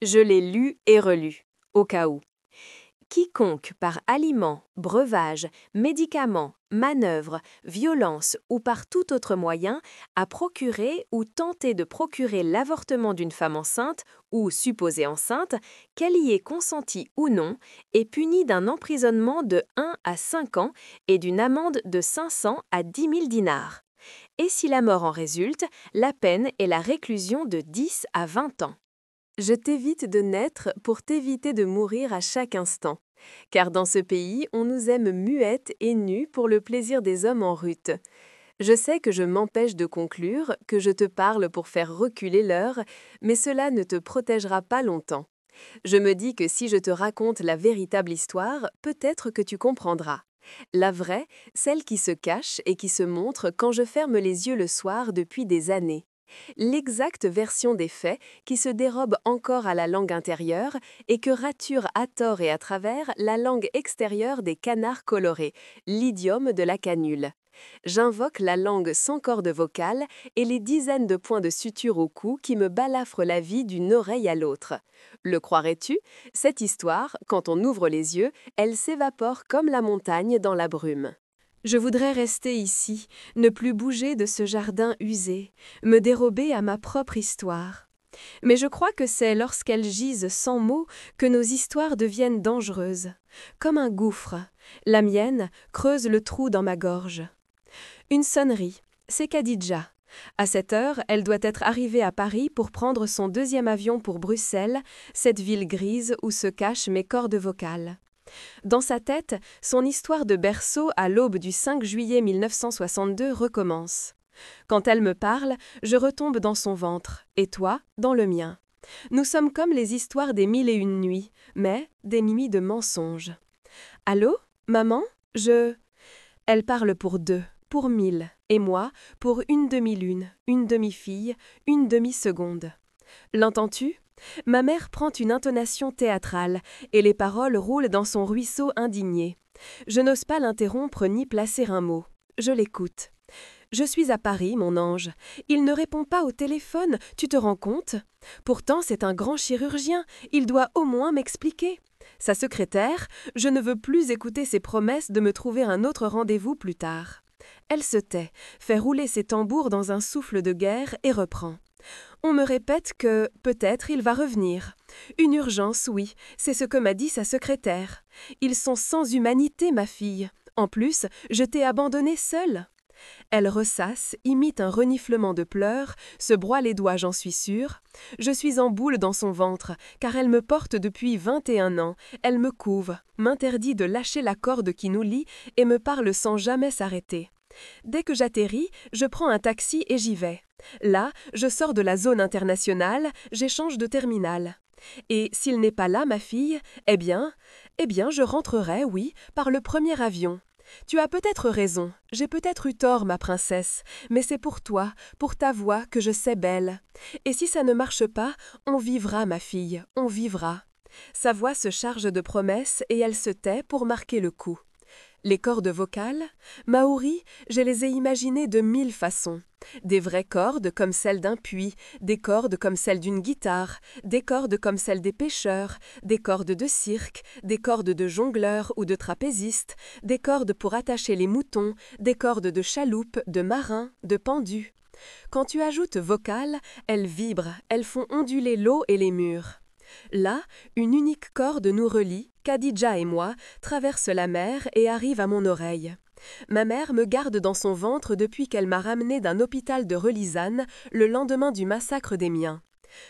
Je l'ai lu et relu, au cas où. Quiconque par aliment, breuvage, médicament, manœuvre, violence ou par tout autre moyen a procuré ou tenté de procurer l'avortement d'une femme enceinte ou supposée enceinte, qu'elle y ait consenti ou non, est puni d'un emprisonnement de 1 à 5 ans et d'une amende de 500 à 10 000 dinars. Et si la mort en résulte, la peine est la réclusion de 10 à 20 ans. Je t'évite de naître pour t'éviter de mourir à chaque instant. Car dans ce pays, on nous aime muettes et nues pour le plaisir des hommes en rut. Je sais que je m'empêche de conclure, que je te parle pour faire reculer l'heure, mais cela ne te protégera pas longtemps. Je me dis que si je te raconte la véritable histoire, peut-être que tu comprendras. La vraie, celle qui se cache et qui se montre quand je ferme les yeux le soir depuis des années. L'exacte version des faits qui se dérobe encore à la langue intérieure et que rature à tort et à travers la langue extérieure des canards colorés, l'idiome de la canule. J'invoque la langue sans corde vocale et les dizaines de points de suture au cou qui me balafrent la vie d'une oreille à l'autre. Le croirais-tu? Cette histoire, quand on ouvre les yeux, elle s'évapore comme la montagne dans la brume. Je voudrais rester ici, ne plus bouger de ce jardin usé, me dérober à ma propre histoire. Mais je crois que c'est lorsqu'elles gisent sans mots que nos histoires deviennent dangereuses. Comme un gouffre, la mienne creuse le trou dans ma gorge. Une sonnerie, c'est Khadija. À cette heure, elle doit être arrivée à Paris pour prendre son deuxième avion pour Bruxelles, cette ville grise où se cachent mes cordes vocales. Dans sa tête, son histoire de berceau à l'aube du 5 juillet 1962 recommence. Quand elle me parle, je retombe dans son ventre, et toi, dans le mien. Nous sommes comme les histoires des 1001 nuits, mais des nuits de mensonges. Allô, maman, Elle parle pour 2, pour 1000, et moi, pour une demi-lune, une demi-fille, une demi-seconde. L'entends-tu? Ma mère prend une intonation théâtrale, et les paroles roulent dans son ruisseau indigné. Je n'ose pas l'interrompre ni placer un mot. Je l'écoute. Je suis à Paris, mon ange. Il ne répond pas au téléphone, tu te rends compte? Pourtant, c'est un grand chirurgien, il doit au moins m'expliquer. Sa secrétaire, je ne veux plus écouter ses promesses de me trouver un autre rendez-vous plus tard. Elle se tait, fait rouler ses tambours dans un souffle de guerre et reprend. On me répète que, peut-être, il va revenir. Une urgence, oui, c'est ce que m'a dit sa secrétaire. Ils sont sans humanité, ma fille. En plus, je t'ai abandonnée seule. Elle ressasse, imite un reniflement de pleurs, se broie les doigts, j'en suis sûre. Je suis en boule dans son ventre, car elle me porte depuis 21 ans, elle me couve, m'interdit de lâcher la corde qui nous lie et me parle sans jamais s'arrêter. Dès que j'atterris, je prends un taxi et j'y vais. Là, je sors de la zone internationale, j'échange de terminal. Et s'il n'est pas là, ma fille, eh bien, je rentrerai, oui, par le premier avion. Tu as peut-être raison, j'ai peut-être eu tort, ma princesse, mais c'est pour toi, pour ta voix que je sais belle. Et si ça ne marche pas, on vivra, ma fille, on vivra. Sa voix se charge de promesses et elle se tait pour marquer le coup. Les cordes vocales, Maori, je les ai imaginées de 1000 façons. Des vraies cordes comme celles d'un puits, des cordes comme celles d'une guitare, des cordes comme celles des pêcheurs, des cordes de cirque, des cordes de jongleurs ou de trapézistes, des cordes pour attacher les moutons, des cordes de chaloupe, de marins, de pendus. Quand tu ajoutes vocales, elles vibrent, elles font onduler l'eau et les murs. Là, une unique corde nous relie, Khadija et moi, traverse la mer et arrive à mon oreille. Ma mère me garde dans son ventre depuis qu'elle m'a ramenée d'un hôpital de Relisane le lendemain du massacre des miens.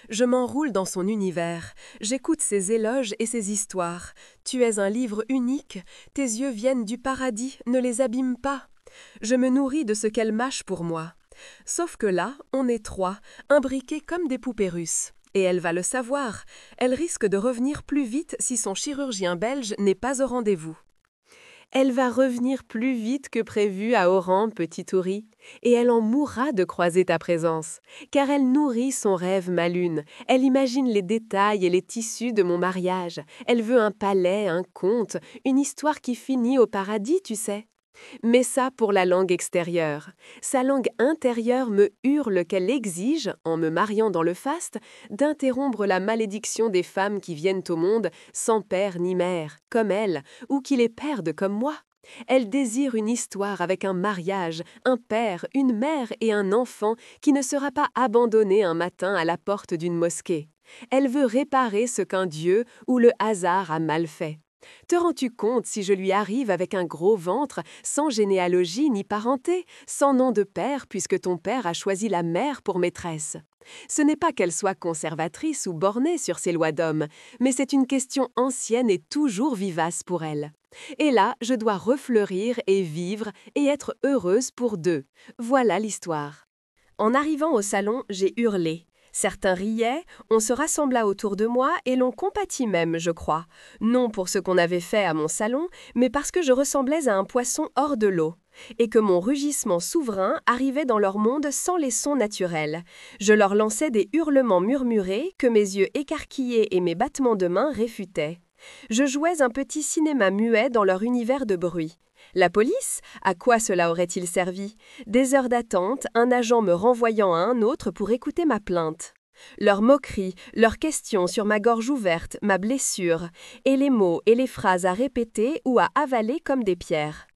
Je m'enroule dans son univers, j'écoute ses éloges et ses histoires. Tu es un livre unique, tes yeux viennent du paradis, ne les abîme pas. Je me nourris de ce qu'elle mâche pour moi. Sauf que là, on est 3, imbriqués comme des poupées russes. Et elle va le savoir, elle risque de revenir plus vite si son chirurgien belge n'est pas au rendez-vous. Elle va revenir plus vite que prévu à Oran, petit Touri, et elle en mourra de croiser ta présence, car elle nourrit son rêve, ma lune, elle imagine les détails et les tissus de mon mariage, elle veut un palais, un conte, une histoire qui finit au paradis, tu sais. Mais ça pour la langue extérieure. Sa langue intérieure me hurle qu'elle exige, en me mariant dans le faste, d'interrompre la malédiction des femmes qui viennent au monde sans père ni mère, comme elle, ou qui les perdent comme moi. Elle désire une histoire avec un mariage, un père, une mère et un enfant qui ne sera pas abandonné un matin à la porte d'une mosquée. Elle veut réparer ce qu'un Dieu ou le hasard a mal fait. Te rends-tu compte si je lui arrive avec un gros ventre, sans généalogie ni parenté, sans nom de père puisque ton père a choisi la mère pour maîtresse? Ce n'est pas qu'elle soit conservatrice ou bornée sur ses lois d'homme, mais c'est une question ancienne et toujours vivace pour elle. Et là, je dois refleurir et vivre et être heureuse pour deux. Voilà l'histoire. En arrivant au salon, j'ai hurlé. Certains riaient, on se rassembla autour de moi et l'on compatit même, je crois. Non pour ce qu'on avait fait à mon salon, mais parce que je ressemblais à un poisson hors de l'eau. Et que mon rugissement souverain arrivait dans leur monde sans les sons naturels. Je leur lançais des hurlements murmurés que mes yeux écarquillés et mes battements de mains réfutaient. Je jouais un petit cinéma muet dans leur univers de bruit. La police? À quoi cela aurait-il servi? Des heures d'attente, un agent me renvoyant à un autre pour écouter ma plainte. Leurs moqueries, leurs questions sur ma gorge ouverte, ma blessure, et les mots et les phrases à répéter ou à avaler comme des pierres.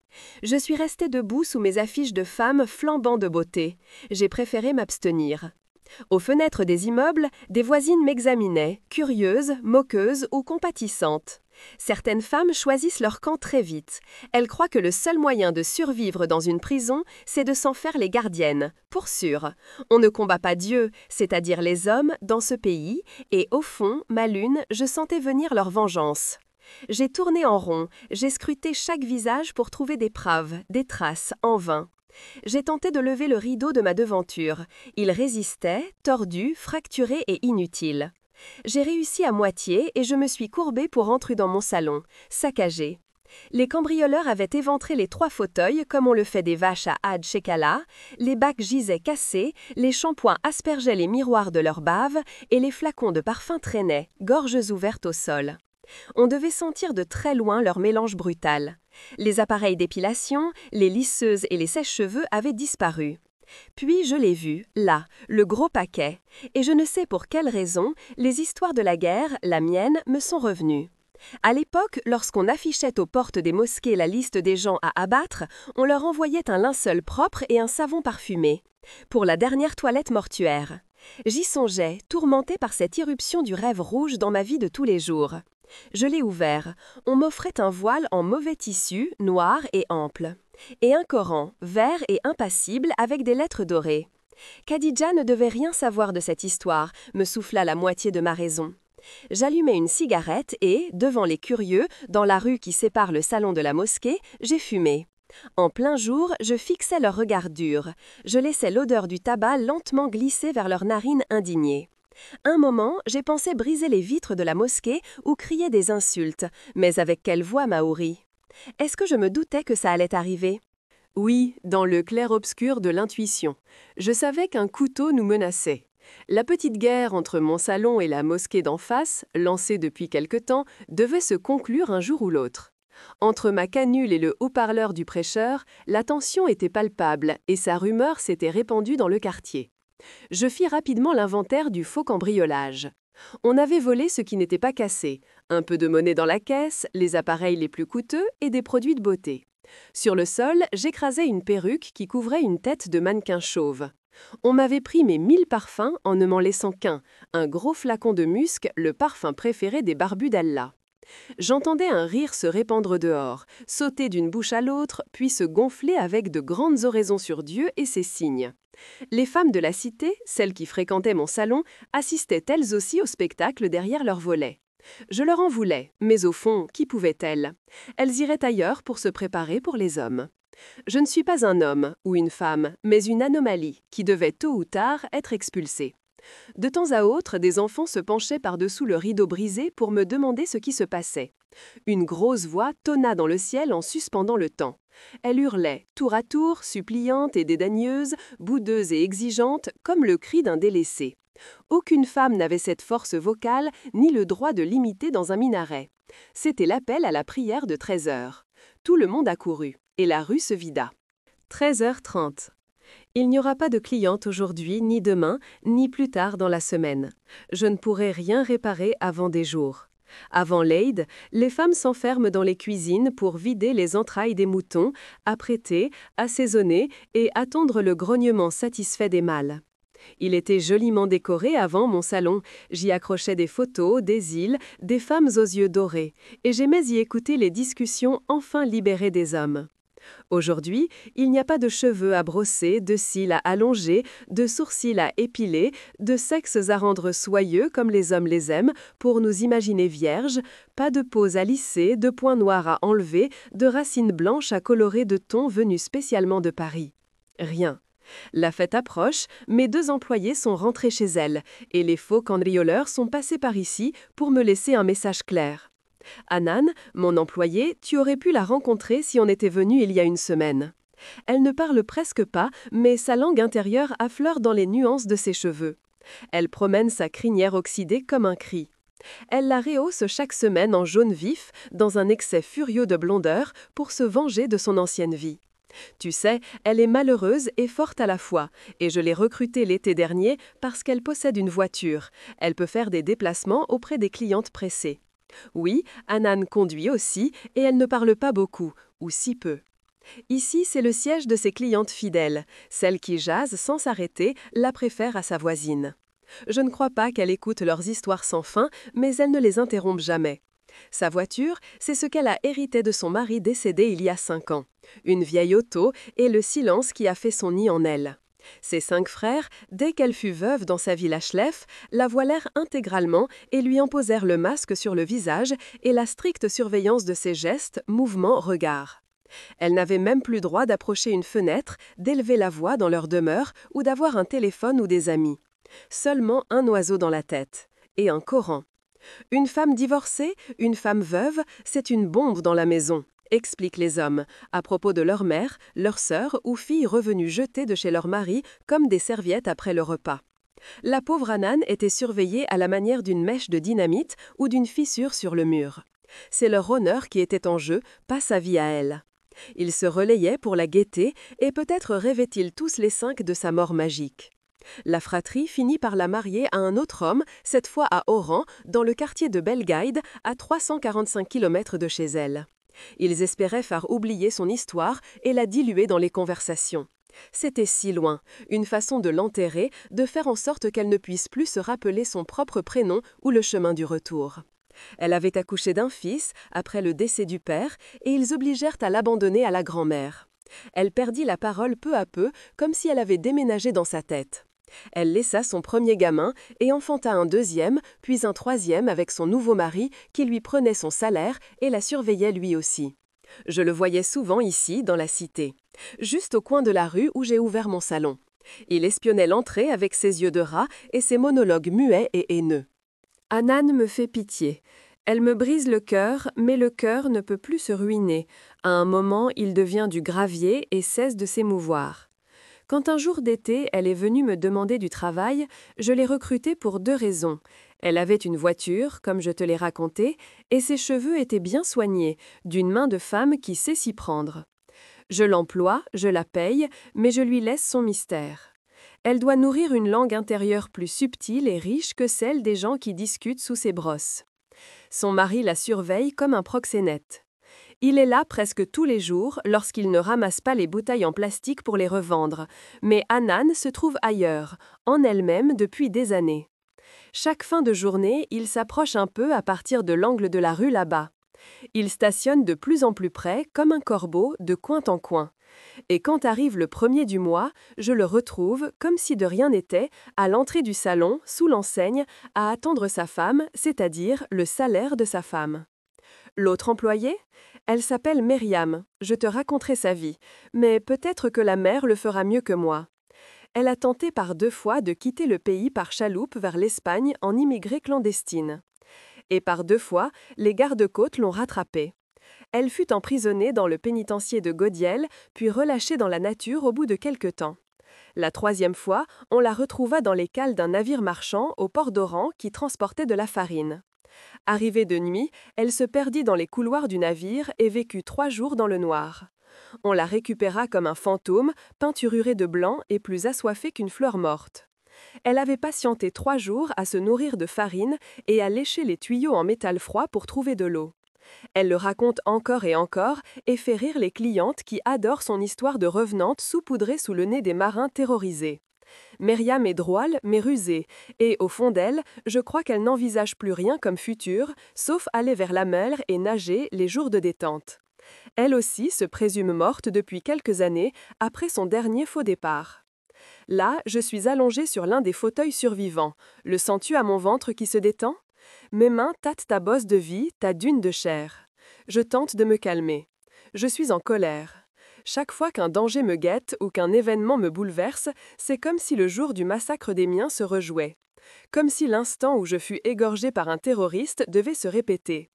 Je suis restée debout sous mes affiches de femmes flambant de beauté. J'ai préféré m'abstenir. Aux fenêtres des immeubles, des voisines m'examinaient, curieuses, moqueuses ou compatissantes. Certaines femmes choisissent leur camp très vite. Elles croient que le seul moyen de survivre dans une prison, c'est de s'en faire les gardiennes, pour sûr. On ne combat pas Dieu, c'est-à-dire les hommes, dans ce pays, et au fond, ma lune, je sentais venir leur vengeance. J'ai tourné en rond, j'ai scruté chaque visage pour trouver des praves, des traces, en vain. J'ai tenté de lever le rideau de ma devanture. Il résistait, tordu, fracturé et inutile. J'ai réussi à moitié et je me suis courbée pour entrer dans mon salon, saccagé. Les cambrioleurs avaient éventré les 3 fauteuils comme on le fait des vaches à Hadj Shekala, les bacs gisaient cassés, les shampoings aspergeaient les miroirs de leur bave et les flacons de parfum traînaient, gorges ouvertes au sol. On devait sentir de très loin leur mélange brutal. Les appareils d'épilation, les lisseuses et les sèche-cheveux avaient disparu. Puis je l'ai vu, là, le gros paquet, et je ne sais pour quelle raison, les histoires de la guerre, la mienne, me sont revenues. À l'époque, lorsqu'on affichait aux portes des mosquées la liste des gens à abattre, on leur envoyait un linceul propre et un savon parfumé. Pour la dernière toilette mortuaire. J'y songeais, tourmentée par cette irruption du rêve rouge dans ma vie de tous les jours. Je l'ai ouvert. On m'offrait un voile en mauvais tissu, noir et ample. Et un Coran, vert et impassible, avec des lettres dorées. Khadija ne devait rien savoir de cette histoire, me souffla la moitié de ma raison. J'allumai une cigarette et, devant les curieux, dans la rue qui sépare le salon de la mosquée, j'ai fumé. En plein jour, je fixais leurs regards durs. Je laissais l'odeur du tabac lentement glisser vers leurs narines indignées. Un moment, j'ai pensé briser les vitres de la mosquée ou crier des insultes, mais avec quelle voix, Maouri? Est-ce que je me doutais que ça allait arriver? Oui, dans le clair-obscur de l'intuition. Je savais qu'un couteau nous menaçait. La petite guerre entre mon salon et la mosquée d'en face, lancée depuis quelque temps, devait se conclure un jour ou l'autre. Entre ma canule et le haut-parleur du prêcheur, la tension était palpable et sa rumeur s'était répandue dans le quartier. Je fis rapidement l'inventaire du faux cambriolage. On avait volé ce qui n'était pas cassé, un peu de monnaie dans la caisse, les appareils les plus coûteux et des produits de beauté. Sur le sol, j'écrasais une perruque qui couvrait une tête de mannequin chauve. On m'avait pris mes 1000 parfums en ne m'en laissant qu'un, un gros flacon de musc, le parfum préféré des barbus d'Allah. J'entendais un rire se répandre dehors, sauter d'une bouche à l'autre, puis se gonfler avec de grandes oraisons sur Dieu et ses signes. Les femmes de la cité, celles qui fréquentaient mon salon, assistaient elles aussi au spectacle derrière leurs volets. Je leur en voulais, mais au fond, qui pouvaient-elles? Elles iraient ailleurs pour se préparer pour les hommes. Je ne suis pas un homme ou une femme, mais une anomalie qui devait tôt ou tard être expulsée. De temps à autre, des enfants se penchaient par-dessous le rideau brisé pour me demander ce qui se passait. Une grosse voix tonna dans le ciel en suspendant le temps. Elle hurlait, tour à tour, suppliante et dédaigneuse, boudeuse et exigeante, comme le cri d'un délaissé. Aucune femme n'avait cette force vocale ni le droit de l'imiter dans un minaret. C'était l'appel à la prière de 13 heures. Tout le monde accourut. et la rue se vida. 13h30. Il n'y aura pas de cliente aujourd'hui, ni demain, ni plus tard dans la semaine. Je ne pourrai rien réparer avant des jours. Avant l'Aïd, les femmes s'enferment dans les cuisines pour vider les entrailles des moutons, apprêter, assaisonner et attendre le grognement satisfait des mâles. Il était joliment décoré avant mon salon. J'y accrochais des photos, des îles, des femmes aux yeux dorés, et j'aimais y écouter les discussions enfin libérées des hommes. Aujourd'hui, il n'y a pas de cheveux à brosser, de cils à allonger, de sourcils à épiler, de sexes à rendre soyeux comme les hommes les aiment, pour nous imaginer vierges, pas de poses à lisser, de points noirs à enlever, de racines blanches à colorer de tons venus spécialement de Paris. Rien. La fête approche, mes 2 employés sont rentrés chez elles, et les faux cambrioleurs sont passés par ici pour me laisser un message clair. Hanan, mon employée, tu aurais pu la rencontrer si on était venu il y a une semaine. Elle ne parle presque pas, mais sa langue intérieure affleure dans les nuances de ses cheveux. Elle promène sa crinière oxydée comme un cri. Elle la rehausse chaque semaine en jaune vif, dans un excès furieux de blondeur, pour se venger de son ancienne vie. Tu sais, elle est malheureuse et forte à la fois, et je l'ai recrutée l'été dernier parce qu'elle possède une voiture. Elle peut faire des déplacements auprès des clientes pressées. Oui, Hanan conduit aussi, et elle ne parle pas beaucoup, ou si peu. Ici, c'est le siège de ses clientes fidèles. Celles qui jasent sans s'arrêter la préfèrent à sa voisine. Je ne crois pas qu'elle écoute leurs histoires sans fin, mais elle ne les interrompt jamais. Sa voiture, c'est ce qu'elle a hérité de son mari décédé il y a 5 ans. Une vieille auto et le silence qui a fait son nid en elle. Ses 5 frères, dès qu'elle fut veuve dans sa ville à Schleff, la voilèrent intégralement et lui imposèrent le masque sur le visage et la stricte surveillance de ses gestes, mouvements, regards. Elle n'avait même plus droit d'approcher une fenêtre, d'élever la voix dans leur demeure ou d'avoir un téléphone ou des amis. Seulement un oiseau dans la tête. Et un Coran. Une femme divorcée, une femme veuve, c'est une bombe dans la maison, expliquent les hommes, à propos de leur mère, leur sœur ou fille revenue jetée de chez leur mari comme des serviettes après le repas. La pauvre Hanan était surveillée à la manière d'une mèche de dynamite ou d'une fissure sur le mur. C'est leur honneur qui était en jeu, pas sa vie à elle. Ils se relayaient pour la guetter et peut-être rêvaient-ils tous les 5 de sa mort magique. La fratrie finit par la marier à un autre homme, cette fois à Oran, dans le quartier de Belgaïd, à 345 km de chez elle. Ils espéraient faire oublier son histoire et la diluer dans les conversations. C'était si loin, une façon de l'enterrer, de faire en sorte qu'elle ne puisse plus se rappeler son propre prénom ou le chemin du retour. Elle avait accouché d'un fils, après le décès du père, et ils obligèrent à l'abandonner à la grand-mère. Elle perdit la parole peu à peu, comme si elle avait déménagé dans sa tête. Elle laissa son premier gamin et enfanta un 2e, puis un 3e avec son nouveau mari qui lui prenait son salaire et la surveillait lui aussi. Je le voyais souvent ici, dans la cité, juste au coin de la rue où j'ai ouvert mon salon. Il espionnait l'entrée avec ses yeux de rat et ses monologues muets et haineux. Hanan me fait pitié. Elle me brise le cœur, mais le cœur ne peut plus se ruiner. À un moment, il devient du gravier et cesse de s'émouvoir. Quand un jour d'été, elle est venue me demander du travail, je l'ai recrutée pour 2 raisons. Elle avait une voiture, comme je te l'ai raconté, et ses cheveux étaient bien soignés, d'une main de femme qui sait s'y prendre. Je l'emploie, je la paye, mais je lui laisse son mystère. Elle doit nourrir une langue intérieure plus subtile et riche que celle des gens qui discutent sous ses brosses. Son mari la surveille comme un proxénète. Il est là presque tous les jours lorsqu'il ne ramasse pas les bouteilles en plastique pour les revendre, mais Hanan se trouve ailleurs, en elle-même depuis des années. Chaque fin de journée, il s'approche un peu à partir de l'angle de la rue là-bas. Il stationne de plus en plus près, comme un corbeau, de coin en coin. Et quand arrive le 1er du mois, je le retrouve, comme si de rien n'était, à l'entrée du salon, sous l'enseigne, à attendre sa femme, c'est-à-dire le salaire de sa femme. L'autre employée ? Elle s'appelle Myriam, je te raconterai sa vie, mais peut-être que la mère le fera mieux que moi. Elle a tenté par 2 fois de quitter le pays par chaloupe vers l'Espagne en immigrée clandestine. Et par 2 fois, les gardes-côtes l'ont rattrapée. Elle fut emprisonnée dans le pénitencier de Gaudiel, puis relâchée dans la nature au bout de quelque temps. La 3e fois, on la retrouva dans les cales d'un navire marchand au port d'Oran qui transportait de la farine. Arrivée de nuit, elle se perdit dans les couloirs du navire et vécut 3 jours dans le noir. On la récupéra comme un fantôme, peintururé de blanc et plus assoiffé qu'une fleur morte. Elle avait patienté 3 jours à se nourrir de farine et à lécher les tuyaux en métal froid pour trouver de l'eau. Elle le raconte encore et fait rire les clientes qui adorent son histoire de revenante saupoudrée sous le nez des marins terrorisés. Myriam est drôle mais rusée, et au fond d'elle, je crois qu'elle n'envisage plus rien comme futur, sauf aller vers la mer et nager les jours de détente. Elle aussi se présume morte depuis quelques années, après son dernier faux départ. Là, je suis allongée sur l'un des fauteuils survivants. Le sens-tu à mon ventre qui se détend? Mes mains tâtent ta bosse de vie, ta dune de chair. Je tente de me calmer. Je suis en colère. Chaque fois qu'un danger me guette ou qu'un événement me bouleverse, c'est comme si le jour du massacre des miens se rejouait. Comme si l'instant où je fus égorgée par un terroriste devait se répéter.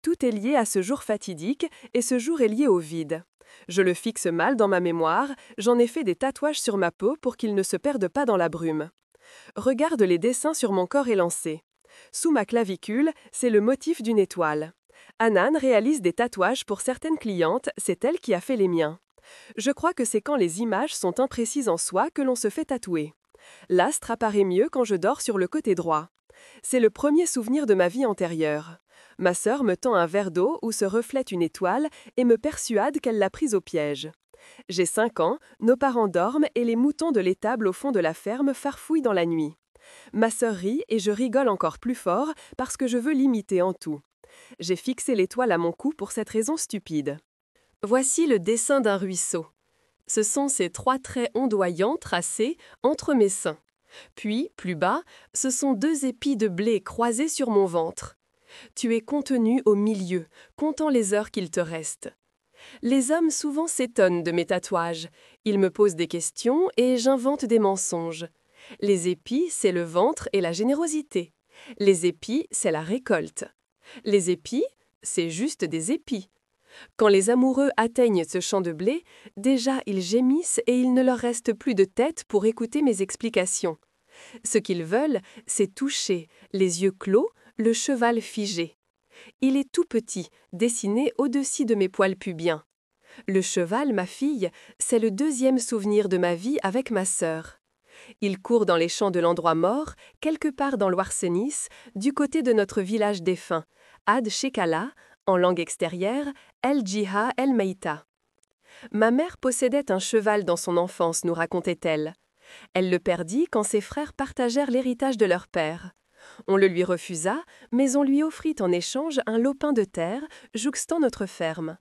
Tout est lié à ce jour fatidique, et ce jour est lié au vide. Je le fixe mal dans ma mémoire, j'en ai fait des tatouages sur ma peau pour qu'ils ne se perdent pas dans la brume. Regarde les dessins sur mon corps élancé. Sous ma clavicule, c'est le motif d'une étoile. Anan réalise des tatouages pour certaines clientes, c'est elle qui a fait les miens. Je crois que c'est quand les images sont imprécises en soi que l'on se fait tatouer. L'astre apparaît mieux quand je dors sur le côté droit. C'est le premier souvenir de ma vie antérieure. Ma sœur me tend un verre d'eau où se reflète une étoile et me persuade qu'elle l'a prise au piège. J'ai 5 ans, nos parents dorment et les moutons de l'étable au fond de la ferme farfouillent dans la nuit. Ma sœur rit et je rigole encore plus fort parce que je veux l'imiter en tout. J'ai fixé l'étoile à mon cou pour cette raison stupide. Voici le dessin d'un ruisseau. Ce sont ces 3 traits ondoyants tracés entre mes seins. Puis, plus bas, ce sont 2 épis de blé croisés sur mon ventre. Tu es contenu au milieu, comptant les heures qu'il te reste. Les hommes souvent s'étonnent de mes tatouages. Ils me posent des questions et j'invente des mensonges. Les épis, c'est le ventre et la générosité. Les épis, c'est la récolte. Les épis, c'est juste des épis. Quand les amoureux atteignent ce champ de blé, déjà ils gémissent et il ne leur reste plus de tête pour écouter mes explications. Ce qu'ils veulent, c'est toucher, les yeux clos, le cheval figé. Il est tout petit, dessiné au-dessus de mes poils pubiens. Le cheval, ma fille, c'est le 2e souvenir de ma vie avec ma sœur. Il court dans les champs de l'endroit mort, quelque part dans l'Ouarsenis, du côté de notre village défunt, Ad Shekala, en langue extérieure, El Jiha El Meita. Ma mère possédait un cheval dans son enfance, nous racontait-elle. Elle le perdit quand ses frères partagèrent l'héritage de leur père. On le lui refusa, mais on lui offrit en échange un lopin de terre jouxtant notre ferme.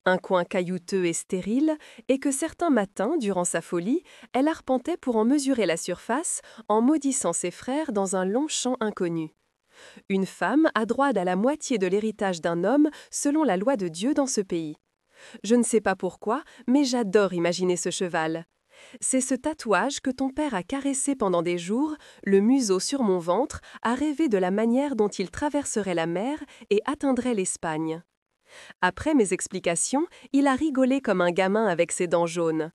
Un coin caillouteux et stérile, et que certains matins, durant sa folie, elle arpentait pour en mesurer la surface en maudissant ses frères dans un long champ inconnu. Une femme a droit à la moitié de l'héritage d'un homme selon la loi de Dieu dans ce pays. Je ne sais pas pourquoi, mais j'adore imaginer ce cheval. C'est ce tatouage que ton père a caressé pendant des jours, le museau sur mon ventre, a rêvé de la manière dont il traverserait la mer et atteindrait l'Espagne. Après mes explications, il a rigolé comme un gamin avec ses dents jaunes.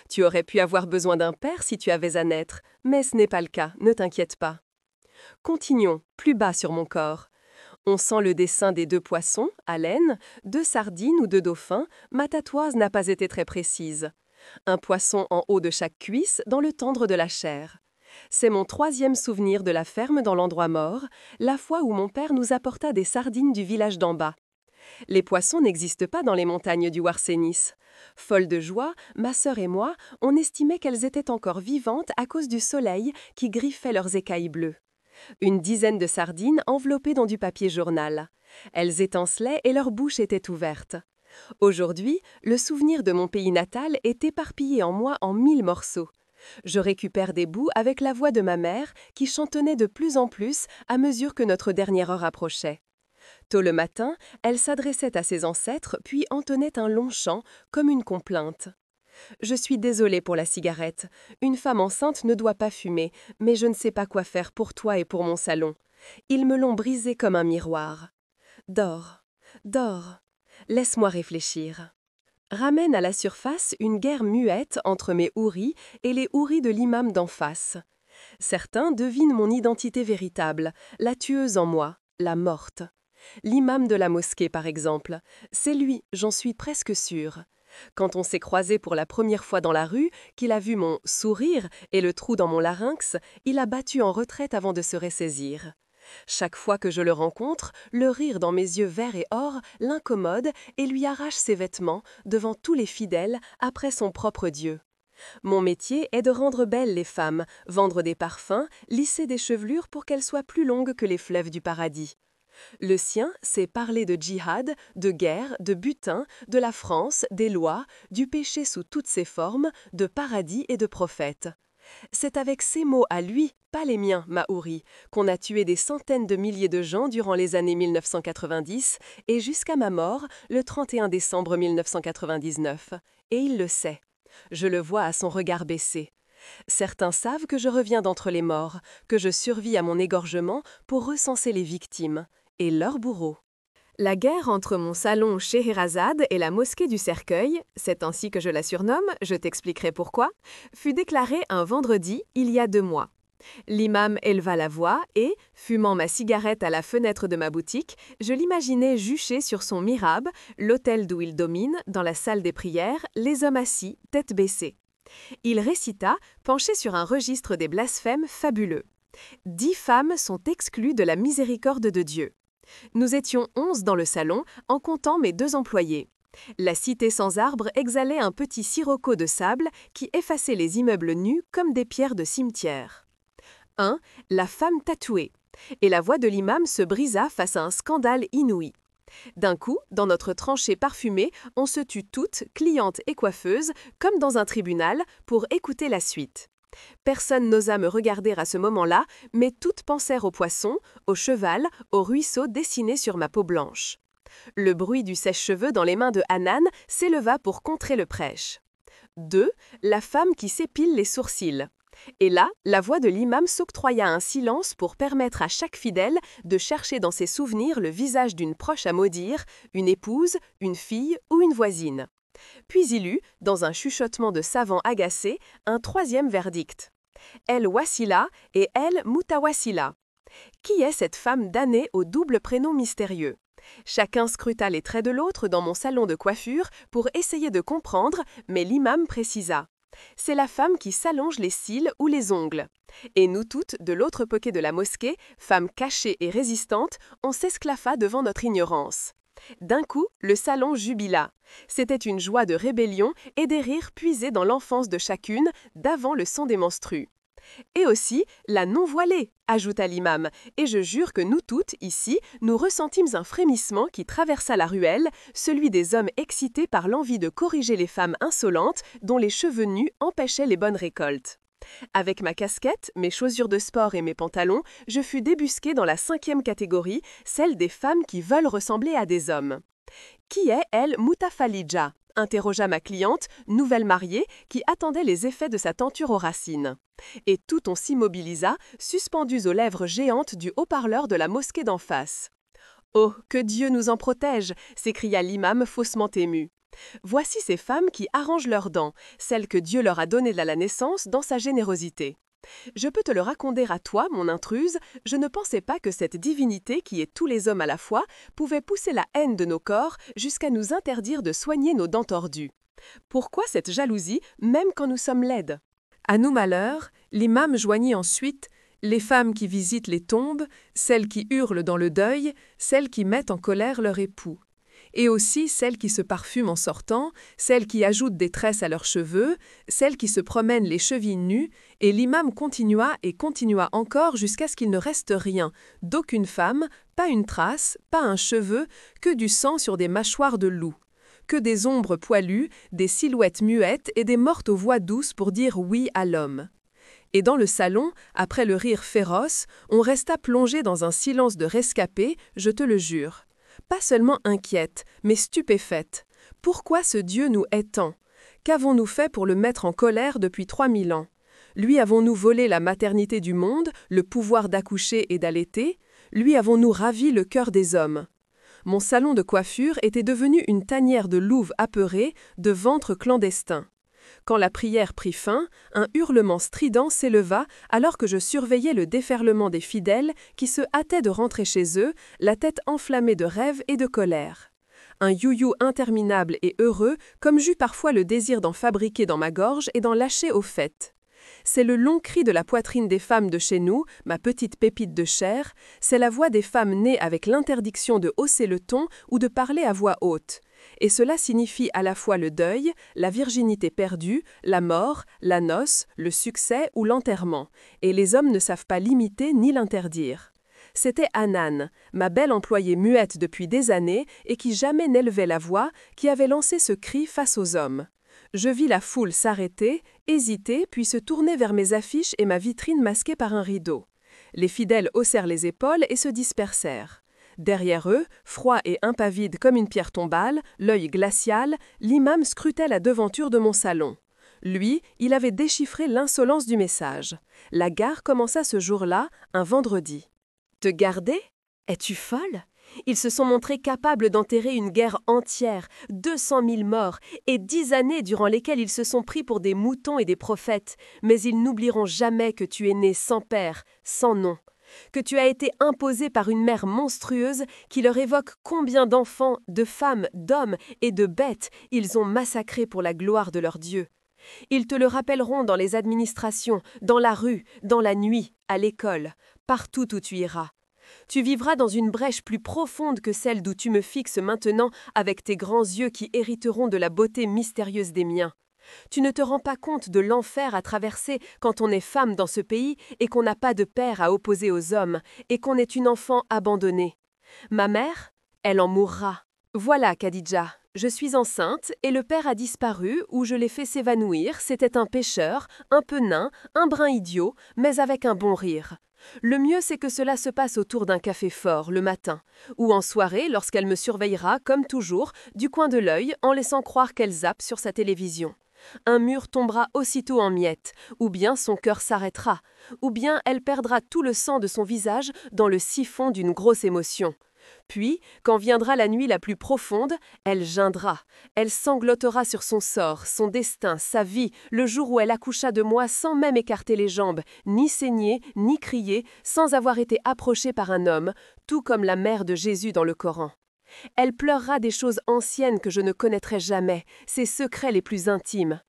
Tu aurais pu avoir besoin d'un père si tu avais à naître, mais ce n'est pas le cas, ne t'inquiète pas. Continuons, plus bas sur mon corps. On sent le dessin des 2 poissons, à laine, 2 sardines ou 2 dauphins, ma tatouage n'a pas été très précise. Un poisson en haut de chaque cuisse, dans le tendre de la chair. C'est mon 3e souvenir de la ferme dans l'endroit mort, la fois où mon père nous apporta des sardines du village d'en bas. Les poissons n'existent pas dans les montagnes du Ouarsenis. Folle de joie, ma sœur et moi, on estimait qu'elles étaient encore vivantes à cause du soleil qui griffait leurs écailles bleues. Une dizaine de sardines enveloppées dans du papier journal. Elles étincelaient et leur bouche était ouverte. Aujourd'hui, le souvenir de mon pays natal est éparpillé en moi en 1000 morceaux. Je récupère des bouts avec la voix de ma mère qui chantonnait de plus en plus à mesure que notre dernière heure approchait. Tôt le matin, elle s'adressait à ses ancêtres puis entonnait un long chant comme une complainte. Je suis désolée pour la cigarette. Une femme enceinte ne doit pas fumer, mais je ne sais pas quoi faire pour toi et pour mon salon. Ils me l'ont brisé comme un miroir. Dors, dors, laisse-moi réfléchir. Ramène à la surface une guerre muette entre mes houris et les houris de l'imam d'en face. Certains devinent mon identité véritable, la tueuse en moi, la morte. L'imam de la mosquée, par exemple. C'est lui, j'en suis presque sûre. Quand on s'est croisés pour la première fois dans la rue, qu'il a vu mon sourire et le trou dans mon larynx, il a battu en retraite avant de se ressaisir. Chaque fois que je le rencontre, le rire dans mes yeux verts et or l'incommode et lui arrache ses vêtements devant tous les fidèles après son propre Dieu. Mon métier est de rendre belles les femmes, vendre des parfums, lisser des chevelures pour qu'elles soient plus longues que les fleuves du paradis. Le sien, c'est parler de djihad, de guerre, de butin, de la France, des lois, du péché sous toutes ses formes, de paradis et de prophètes. C'est avec ces mots à lui, pas les miens, Mahouri, qu'on a tué des centaines de milliers de gens durant les années 1990 et jusqu'à ma mort, le 31 décembre 1999. Et il le sait. Je le vois à son regard baissé. Certains savent que je reviens d'entre les morts, que je survis à mon égorgement pour recenser les victimes et leurs bourreaux. La guerre entre mon salon Scheherazade et la mosquée du Cercueil, c'est ainsi que je la surnomme, je t'expliquerai pourquoi, fut déclarée un vendredi il y a 2 mois. L'imam éleva la voix et, fumant ma cigarette à la fenêtre de ma boutique, je l'imaginais jucher sur son mihrab, l'autel d'où il domine, dans la salle des prières, les hommes assis, tête baissée. Il récita, penché sur un registre des blasphèmes fabuleux. 10 femmes sont exclues de la miséricorde de Dieu. Nous étions 11 dans le salon, en comptant mes 2 employés. La cité sans arbre exhalait un petit sirocco de sable qui effaçait les immeubles nus comme des pierres de cimetière. 1. La femme tatouée. Et la voix de l'imam se brisa face à un scandale inouï. D'un coup, dans notre tranchée parfumée, on se tut toutes, clientes et coiffeuses, comme dans un tribunal, pour écouter la suite. Personne n'osa me regarder à ce moment-là, mais toutes pensèrent au poisson, au cheval, au ruisseau dessiné sur ma peau blanche. Le bruit du sèche-cheveux dans les mains de Hanan s'éleva pour contrer le prêche. 2. La femme qui s'épile les sourcils. Et là, la voix de l'imam s'octroya un silence pour permettre à chaque fidèle de chercher dans ses souvenirs le visage d'une proche à maudire, une épouse, une fille ou une voisine. Puis il eut, dans un chuchotement de savants agacés, un 3e verdict. Elle Wassila et elle Moutawassila. Qui est cette femme damnée au double prénom mystérieux? Chacun scruta les traits de l'autre dans mon salon de coiffure pour essayer de comprendre, mais l'imam précisa. C'est la femme qui s'allonge les cils ou les ongles. Et nous toutes, de l'autre poquet de la mosquée, femmes cachées et résistantes, on s'esclaffa devant notre ignorance. D'un coup, le salon jubila. C'était une joie de rébellion et des rires puisés dans l'enfance de chacune, d'avant le sang des menstrues. Et aussi la non-voilée, ajouta l'imam, et je jure que nous toutes, ici, nous ressentîmes un frémissement qui traversa la ruelle, celui des hommes excités par l'envie de corriger les femmes insolentes dont les cheveux nus empêchaient les bonnes récoltes. Avec ma casquette, mes chaussures de sport et mes pantalons, je fus débusquée dans la 5e catégorie, celle des femmes qui veulent ressembler à des hommes. Qui est, elle, Moutafalidja? Interrogea ma cliente, nouvelle mariée, qui attendait les effets de sa tenture aux racines. Et tout on s'immobilisa, suspendus aux lèvres géantes du haut-parleur de la mosquée d'en face. « Oh, que Dieu nous en protège !» s'écria l'imam faussement ému. Voici ces femmes qui arrangent leurs dents, celles que Dieu leur a données à la naissance dans sa générosité. Je peux te le raconter à toi, mon intruse, je ne pensais pas que cette divinité qui est tous les hommes à la fois pouvait pousser la haine de nos corps jusqu'à nous interdire de soigner nos dents tordues. Pourquoi cette jalousie, même quand nous sommes laides? À nos malheurs, l'imam joignit ensuite les femmes qui visitent les tombes, celles qui hurlent dans le deuil, celles qui mettent en colère leur époux. Et aussi celles qui se parfument en sortant, celles qui ajoutent des tresses à leurs cheveux, celles qui se promènent les chevilles nues, et l'imam continua et continua encore jusqu'à ce qu'il ne reste rien, d'aucune femme, pas une trace, pas un cheveu, que du sang sur des mâchoires de loup. Que des ombres poilues, des silhouettes muettes et des mortes aux voix douces pour dire oui à l'homme. Et dans le salon, après le rire féroce, on resta plongé dans un silence de rescapés, je te le jure. Pas seulement inquiète, mais stupéfaite. Pourquoi ce Dieu nous hait tant? Qu'avons-nous fait pour le mettre en colère depuis 3000 ans? Lui avons-nous volé la maternité du monde, le pouvoir d'accoucher et d'allaiter? Lui avons-nous ravi le cœur des hommes? Mon salon de coiffure était devenu une tanière de louves apeurées, de ventres clandestins. Quand la prière prit fin, un hurlement strident s'éleva alors que je surveillais le déferlement des fidèles qui se hâtaient de rentrer chez eux, la tête enflammée de rêve et de colère. un you-you interminable et heureux, comme j'eus parfois le désir d'en fabriquer dans ma gorge et d'en lâcher aux fêtes. C'est le long cri de la poitrine des femmes de chez nous, ma petite pépite de chair, c'est la voix des femmes nées avec l'interdiction de hausser le ton ou de parler à voix haute. Et cela signifie à la fois le deuil, la virginité perdue, la mort, la noce, le succès ou l'enterrement, et les hommes ne savent pas l'imiter ni l'interdire. C'était Hanan, ma belle employée muette depuis des années et qui jamais n'élevait la voix, qui avait lancé ce cri face aux hommes. Je vis la foule s'arrêter, hésiter, puis se tourner vers mes affiches et ma vitrine masquée par un rideau. Les fidèles haussèrent les épaules et se dispersèrent. Derrière eux, froid et impavide comme une pierre tombale, l'œil glacial, l'imam scrutait la devanture de mon salon. Lui, il avait déchiffré l'insolence du message. La gare commença ce jour-là, un vendredi. « Te garder ? Es-tu folle ? Ils se sont montrés capables d'enterrer une guerre entière, 200 000 morts, et 10 années durant lesquelles ils se sont pris pour des moutons et des prophètes, mais ils n'oublieront jamais que tu es né sans père, sans nom. Que tu as été imposé par une mère monstrueuse qui leur évoque combien d'enfants, de femmes, d'hommes et de bêtes ils ont massacrés pour la gloire de leur Dieu. Ils te le rappelleront dans les administrations, dans la rue, dans la nuit, à l'école, partout où tu iras. Tu vivras dans une brèche plus profonde que celle d'où tu me fixes maintenant avec tes grands yeux qui hériteront de la beauté mystérieuse des miens. Tu ne te rends pas compte de l'enfer à traverser quand on est femme dans ce pays et qu'on n'a pas de père à opposer aux hommes et qu'on est une enfant abandonnée. Ma mère, elle en mourra. Voilà, Khadija, je suis enceinte et le père a disparu ou je l'ai fait s'évanouir, c'était un pêcheur, un peu nain, un brin idiot, mais avec un bon rire. Le mieux, c'est que cela se passe autour d'un café fort, le matin, ou en soirée, lorsqu'elle me surveillera, comme toujours, du coin de l'œil, en laissant croire qu'elle zappe sur sa télévision. Un mur tombera aussitôt en miettes, ou bien son cœur s'arrêtera, ou bien elle perdra tout le sang de son visage dans le siphon d'une grosse émotion. Puis, quand viendra la nuit la plus profonde, elle geindra, elle sanglotera sur son sort, son destin, sa vie, le jour où elle accoucha de moi sans même écarter les jambes, ni saigner, ni crier, sans avoir été approchée par un homme, tout comme la mère de Jésus dans le Coran. Elle pleurera des choses anciennes que je ne connaîtrai jamais, ses secrets les plus intimes.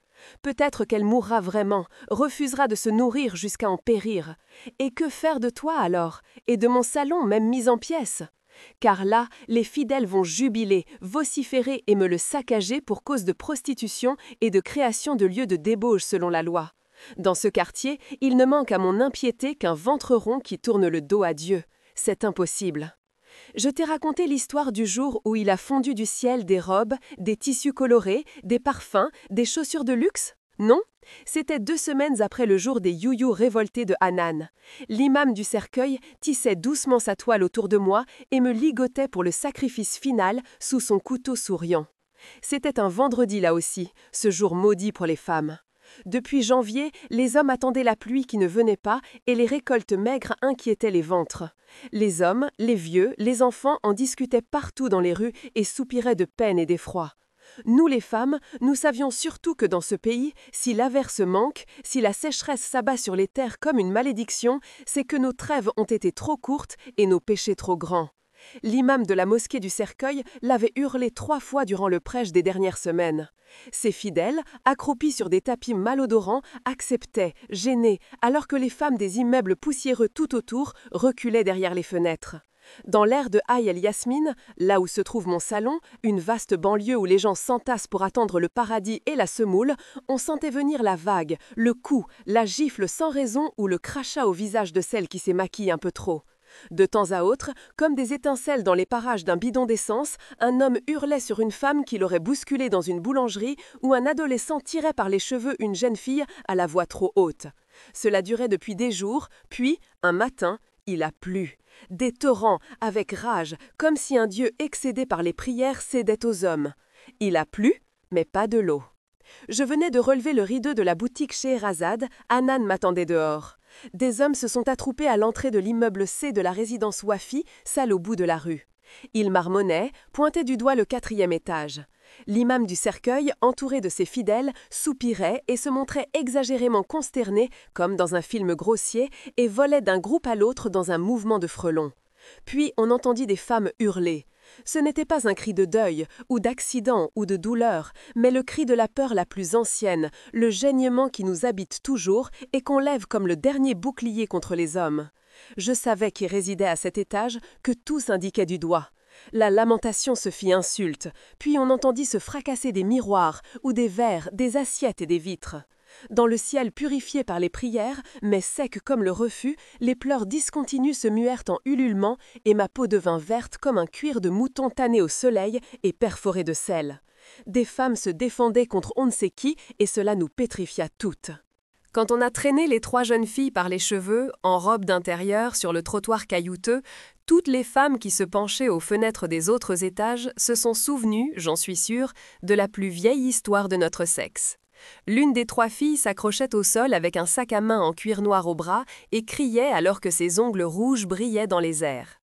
Peut-être qu'elle mourra vraiment, refusera de se nourrir jusqu'à en périr. Et que faire de toi alors, et de mon salon même mis en pièces ? Car là, les fidèles vont jubiler, vociférer et me le saccager pour cause de prostitution et de création de lieux de débauche selon la loi. Dans ce quartier, il ne manque à mon impiété qu'un ventre rond qui tourne le dos à Dieu. C'est impossible. Je t'ai raconté l'histoire du jour où il a fondu du ciel des robes, des tissus colorés, des parfums, des chaussures de luxe ? Non ? C'était 2 semaines après le jour des you-you révoltés de Hanan. L'imam du cercueil tissait doucement sa toile autour de moi et me ligotait pour le sacrifice final sous son couteau souriant. C'était un vendredi là aussi, ce jour maudit pour les femmes. Depuis janvier, les hommes attendaient la pluie qui ne venait pas et les récoltes maigres inquiétaient les ventres. Les hommes, les vieux, les enfants en discutaient partout dans les rues et soupiraient de peine et d'effroi. Nous les femmes, nous savions surtout que dans ce pays, si l'averse manque, si la sécheresse s'abat sur les terres comme une malédiction, c'est que nos trêves ont été trop courtes et nos péchés trop grands. L'imam de la mosquée du cercueil l'avait hurlé 3 fois durant le prêche des dernières semaines. Ses fidèles, accroupis sur des tapis malodorants, acceptaient, gênés, alors que les femmes des immeubles poussiéreux tout autour reculaient derrière les fenêtres. Dans l'aire de Haï El Yasmine, là où se trouve mon salon, une vaste banlieue où les gens s'entassent pour attendre le paradis et la semoule, on sentait venir la vague, le coup, la gifle sans raison ou le crachat au visage de celle qui s'est maquillée un peu trop. De temps à autre, comme des étincelles dans les parages d'un bidon d'essence, un homme hurlait sur une femme qui l'aurait bousculée dans une boulangerie ou un adolescent tirait par les cheveux une jeune fille à la voix trop haute. Cela durait depuis des jours, puis, un matin, il a plu. Des torrents, avec rage, comme si un dieu excédé par les prières cédait aux hommes. Il a plu, mais pas de l'eau. Je venais de relever le rideau de la boutique Scheherazade, Hanan m'attendait dehors. Des hommes se sont attroupés à l'entrée de l'immeuble C de la résidence Wafi, salle au bout de la rue. Ils marmonnaient, pointaient du doigt le 4e étage. L'imam du cercueil, entouré de ses fidèles, soupirait et se montrait exagérément consterné, comme dans un film grossier, et volait d'un groupe à l'autre dans un mouvement de frelons. Puis on entendit des femmes hurler. Ce n'était pas un cri de deuil, ou d'accident, ou de douleur, mais le cri de la peur la plus ancienne, le geignement qui nous habite toujours et qu'on lève comme le dernier bouclier contre les hommes. Je savais qui résidait à cet étage, que tous indiquaient du doigt. La lamentation se fit insulte, puis on entendit se fracasser des miroirs, ou des verres, des assiettes et des vitres. Dans le ciel purifié par les prières, mais sec comme le refus, les pleurs discontinus se muèrent en ululements, et ma peau devint verte comme un cuir de mouton tanné au soleil et perforé de sel. Des femmes se défendaient contre on ne sait qui, et cela nous pétrifia toutes. Quand on a traîné les 3 jeunes filles par les cheveux, en robe d'intérieur, sur le trottoir caillouteux, toutes les femmes qui se penchaient aux fenêtres des autres étages se sont souvenues, j'en suis sûre, de la plus vieille histoire de notre sexe. L'une des 3 filles s'accrochait au sol avec un sac à main en cuir noir au bras et criait alors que ses ongles rouges brillaient dans les airs.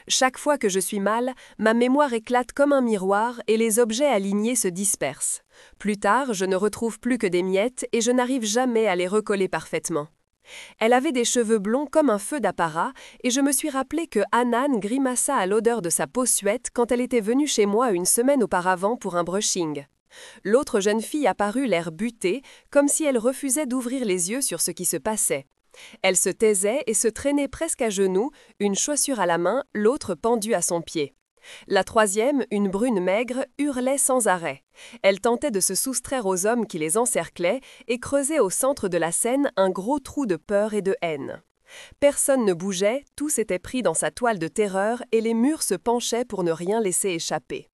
Chaque fois que je suis mal, ma mémoire éclate comme un miroir et les objets alignés se dispersent. Plus tard, je ne retrouve plus que des miettes et je n'arrive jamais à les recoller parfaitement. Elle avait des cheveux blonds comme un feu d'apparat et je me suis rappelé que Hanan grimaça à l'odeur de sa peau suète quand elle était venue chez moi une semaine auparavant pour un brushing. L'autre jeune fille apparut l'air butée, comme si elle refusait d'ouvrir les yeux sur ce qui se passait. Elle se taisait et se traînait presque à genoux, une chaussure à la main, l'autre pendue à son pied. La troisième, une brune maigre, hurlait sans arrêt. Elle tentait de se soustraire aux hommes qui les encerclaient et creusait au centre de la scène un gros trou de peur et de haine. Personne ne bougeait, tous étaient pris dans sa toile de terreur et les murs se penchaient pour ne rien laisser échapper.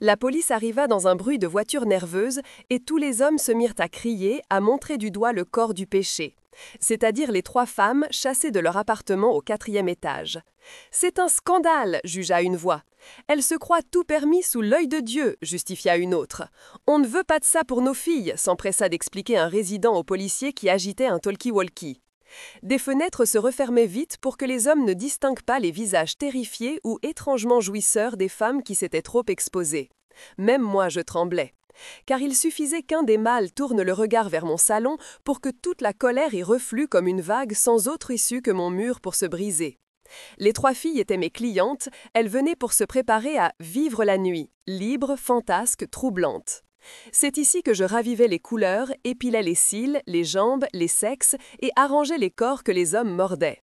La police arriva dans un bruit de voiture nerveuse et tous les hommes se mirent à crier, à montrer du doigt le corps du péché, c'est-à-dire les 3 femmes chassées de leur appartement au 4e étage. « C'est un scandale !» jugea une voix. « Elle se croit tout permis sous l'œil de Dieu !» justifia une autre. « On ne veut pas de ça pour nos filles !» s'empressa d'expliquer un résident au policier qui agitait un talkie-walkie. Des fenêtres se refermaient vite pour que les hommes ne distinguent pas les visages terrifiés ou étrangement jouisseurs des femmes qui s'étaient trop exposées. Même moi, je tremblais. Car il suffisait qu'un des mâles tourne le regard vers mon salon pour que toute la colère y reflue comme une vague sans autre issue que mon mur pour se briser. Les 3 filles étaient mes clientes, elles venaient pour se préparer à vivre la nuit, libre, fantasque, troublante. C'est ici que je ravivais les couleurs, épilais les cils, les jambes, les sexes et arrangeais les corps que les hommes mordaient.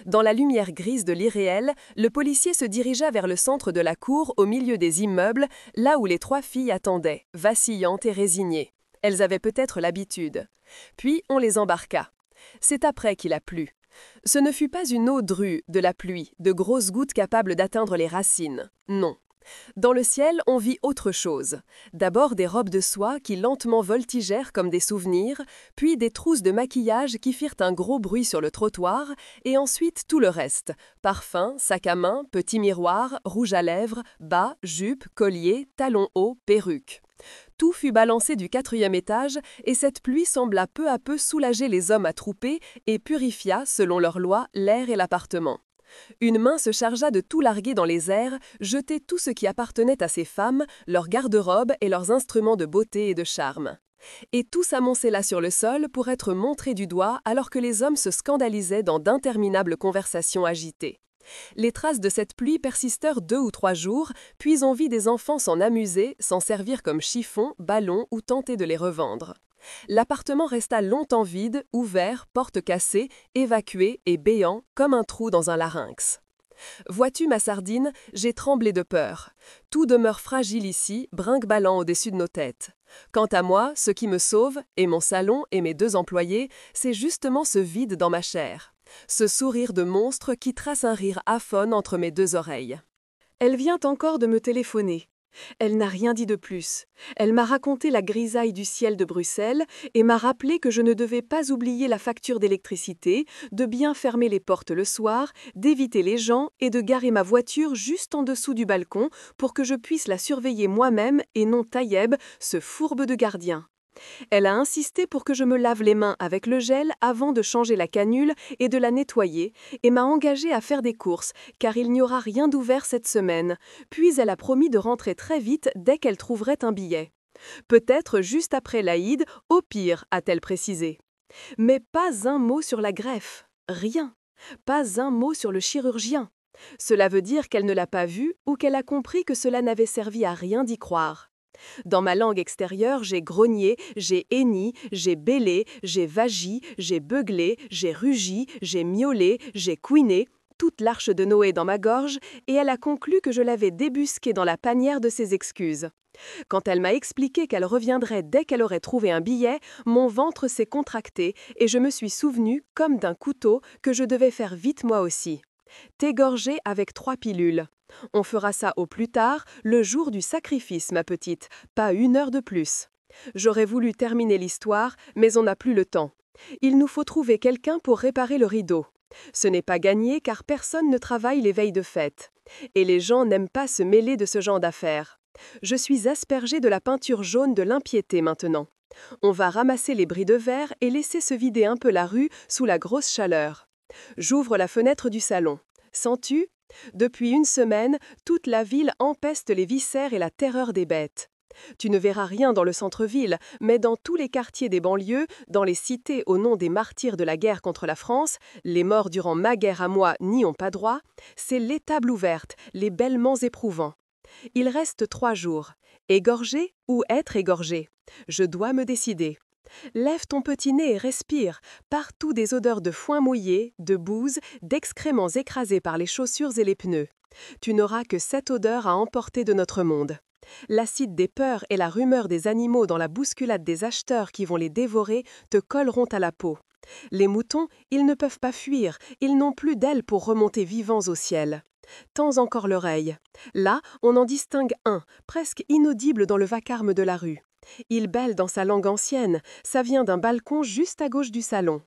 Dans la lumière grise de l'irréel, le policier se dirigea vers le centre de la cour au milieu des immeubles, là où les 3 filles attendaient, vacillantes et résignées. Elles avaient peut-être l'habitude. Puis on les embarqua. C'est après qu'il a plu. Ce ne fut pas une eau drue, de la pluie, de grosses gouttes capables d'atteindre les racines. Non. Dans le ciel, on vit autre chose. D'abord des robes de soie qui lentement voltigèrent comme des souvenirs, puis des trousses de maquillage qui firent un gros bruit sur le trottoir, et ensuite tout le reste. Parfum, sac à main, petits miroirs, rouge à lèvres, bas, jupe, collier, talons hauts, perruque. Tout fut balancé du 4e étage et cette pluie sembla peu à peu soulager les hommes attroupés et purifia, selon leur loi, l'air et l'appartement. Une main se chargea de tout larguer dans les airs, jeter tout ce qui appartenait à ces femmes, leurs garde-robes et leurs instruments de beauté et de charme. Et tout s'amoncella sur le sol pour être montré du doigt alors que les hommes se scandalisaient dans d'interminables conversations agitées. Les traces de cette pluie persistèrent 2 ou 3 jours, puis on vit des enfants s'en amuser, s'en servir comme chiffons, ballons ou tenter de les revendre. L'appartement resta longtemps vide, ouvert, porte cassée, évacué et béant comme un trou dans un larynx. Vois-tu, ma sardine, j'ai tremblé de peur. Tout demeure fragile ici, brinque-ballant au-dessus de nos têtes. Quant à moi, ce qui me sauve, et mon salon et mes 2 employés, c'est justement ce vide dans ma chair. Ce sourire de monstre qui trace un rire aphone entre mes 2 oreilles. Elle vient encore de me téléphoner. Elle n'a rien dit de plus. Elle m'a raconté la grisaille du ciel de Bruxelles et m'a rappelé que je ne devais pas oublier la facture d'électricité, de bien fermer les portes le soir, d'éviter les gens et de garer ma voiture juste en dessous du balcon pour que je puisse la surveiller moi-même et non Taïeb, ce fourbe de gardien. Elle a insisté pour que je me lave les mains avec le gel avant de changer la canule et de la nettoyer et m'a engagée à faire des courses car il n'y aura rien d'ouvert cette semaine. Puis elle a promis de rentrer très vite dès qu'elle trouverait un billet. Peut-être juste après l'Aïd, au pire, a-t-elle précisé. Mais pas un mot sur la greffe. Rien. Pas un mot sur le chirurgien. Cela veut dire qu'elle ne l'a pas vu ou qu'elle a compris que cela n'avait servi à rien d'y croire. Dans ma langue extérieure, j'ai grogné, j'ai henni, j'ai bêlé, j'ai vagi, j'ai beuglé, j'ai rugi, j'ai miaulé, j'ai couiné, toute l'arche de Noé dans ma gorge, et elle a conclu que je l'avais débusquée dans la panière de ses excuses. Quand elle m'a expliqué qu'elle reviendrait dès qu'elle aurait trouvé un billet, mon ventre s'est contracté et je me suis souvenu, comme d'un couteau, que je devais faire vite moi aussi. T'égorger avec 3 pilules. On fera ça au plus tard, le jour du sacrifice, ma petite, pas 1 heure de plus. J'aurais voulu terminer l'histoire, mais on n'a plus le temps. Il nous faut trouver quelqu'un pour réparer le rideau. Ce n'est pas gagné car personne ne travaille les veilles de fête. Et les gens n'aiment pas se mêler de ce genre d'affaires. Je suis aspergée de la peinture jaune de l'impiété maintenant. On va ramasser les bris de verre et laisser se vider un peu la rue sous la grosse chaleur. J'ouvre la fenêtre du salon. Sens-tu ? Depuis 1 semaine, toute la ville empeste les viscères et la terreur des bêtes. Tu ne verras rien dans le centre-ville, mais dans tous les quartiers des banlieues, dans les cités au nom des martyrs de la guerre contre la France, les morts durant ma guerre à moi n'y ont pas droit, c'est l'étable ouverte, les bêlements éprouvants. Il reste 3 jours. Égorger ou être égorgé ? Je dois me décider. Lève ton petit nez et respire, partout des odeurs de foin mouillé, de bouse, d'excréments écrasés par les chaussures et les pneus. Tu n'auras que cette odeur à emporter de notre monde. L'acide des peurs et la rumeur des animaux dans la bousculade des acheteurs qui vont les dévorer te colleront à la peau. Les moutons, ils ne peuvent pas fuir, ils n'ont plus d'ailes pour remonter vivants au ciel. Tends encore l'oreille. Là, on en distingue un, presque inaudible dans le vacarme de la rue. Il bêle dans sa langue ancienne, ça vient d'un balcon juste à gauche du salon.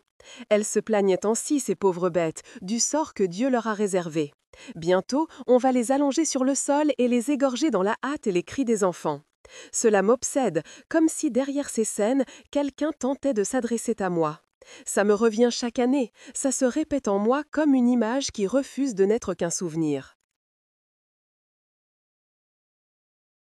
Elles se plaignaient ainsi, ces pauvres bêtes, du sort que Dieu leur a réservé. Bientôt, on va les allonger sur le sol et les égorger dans la hâte et les cris des enfants. Cela m'obsède, comme si derrière ces scènes, quelqu'un tentait de s'adresser à moi. Ça me revient chaque année, ça se répète en moi comme une image qui refuse de n'être qu'un souvenir.